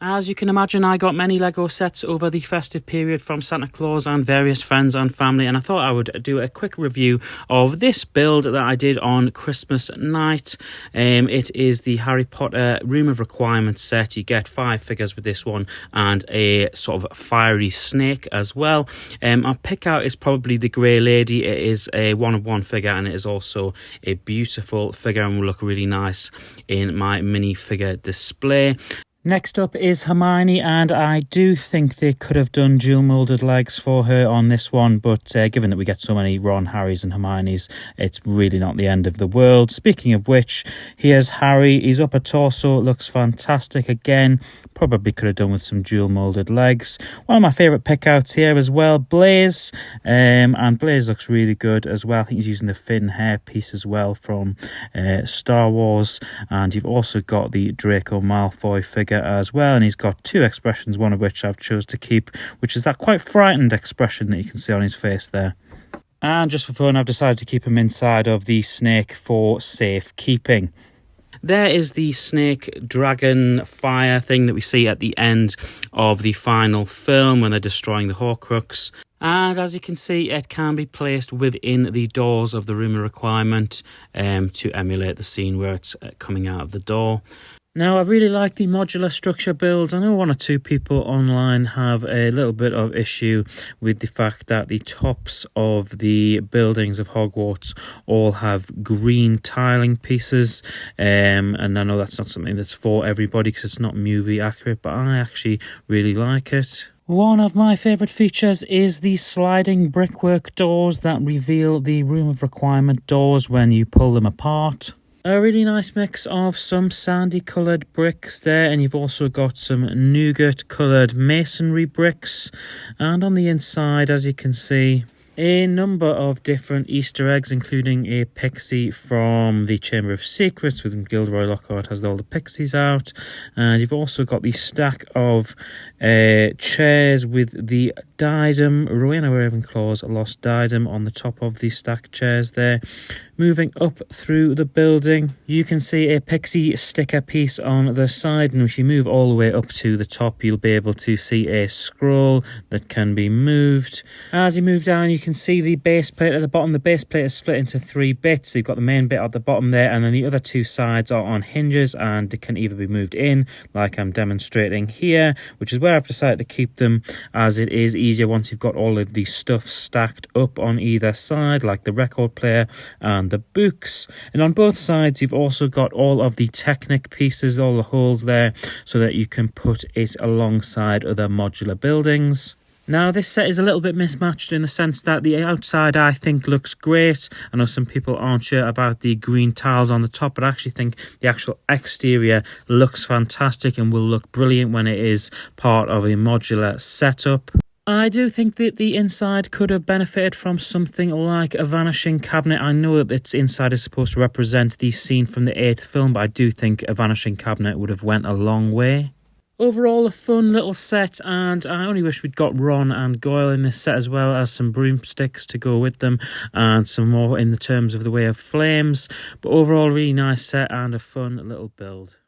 As you can imagine, I got many Lego sets over the festive period from Santa Claus and various friends and family, and I thought I would do a quick review of this build that I did on Christmas night. It is the Harry Potter Room of Requirement set. You get 5 figures with this one and a sort of fiery snake as well. Our pick out is probably the Grey Lady. It is a 1-of-1 figure, and it is also a beautiful figure and will look really nice in my mini figure display. Next up is Hermione, and I do think they could have done dual moulded legs for her on this one, but given that we get so many Ron, Harrys and Hermiones, it's really not the end of the world. Speaking of which, here's Harry. His upper torso looks fantastic again. Probably could have done with some dual moulded legs. One of my favourite pickouts here as well, Blaise, and Blaise looks really good as well. I think he's using the Finn hair piece as well from Star Wars, and you've also got the Draco Malfoy figure as well, and he's got 2 expressions, one of which I've chose to keep, which is that quite frightened expression that you can see on his face there. And just for fun, I've decided to keep him inside of the snake for safekeeping. There is the snake dragon fire thing that we see at the end of the final film when they're destroying the Horcrux. And as you can see, it can be placed within the doors of the Room of Requirement to emulate the scene where it's coming out of the door. Now, I really like the modular structure builds. I know 1 or 2 people online have a little bit of issue with the fact that the tops of the buildings of Hogwarts all have green tiling pieces. And I know that's not something that's for everybody because it's not movie accurate, but I actually really like it. One of my favourite features is the sliding brickwork doors that reveal the Room of Requirement doors when you pull them apart. A really nice mix of some sandy coloured bricks there, and you've also got some nougat coloured masonry bricks, and on the inside, as you can see, a number of different Easter eggs, including a pixie from the Chamber of Secrets with Gilderoy Lockhart has all the pixies out. And you've also got the stack of chairs with the diadem, Rowena Ravenclaw's lost diadem on the top of the stacked chairs there. Moving up through the building, you can see a pixie sticker piece on the side, and if you move all the way up to the top, you'll be able to see a scroll that can be moved. As you move down, you can see the base plate at the bottom. The base plate is split into 3 bits. You've got the main bit at the bottom there, and then the other 2 sides are on hinges, and it can either be moved in, like I'm demonstrating here, which is where I've decided to keep them, as it is easier once you've got all of the stuff stacked up on either side, like the record player and the books. And on both sides, you've also got all of the Technic pieces, all the holes there, so that you can put it alongside other modular buildings. Now, this set is a little bit mismatched in the sense that the outside, I think, looks great. I know some people aren't sure about the green tiles on the top, but I actually think the actual exterior looks fantastic and will look brilliant when it is part of a modular setup. I do think that the inside could have benefited from something like a vanishing cabinet. I know that its inside is supposed to represent the scene from the 8th film, but I do think a vanishing cabinet would have went a long way. Overall, a fun little set, and I only wish we'd got Ron and Goyle in this set, as well as some broomsticks to go with them and some more in the terms of the way of flames. But overall, really nice set and a fun little build.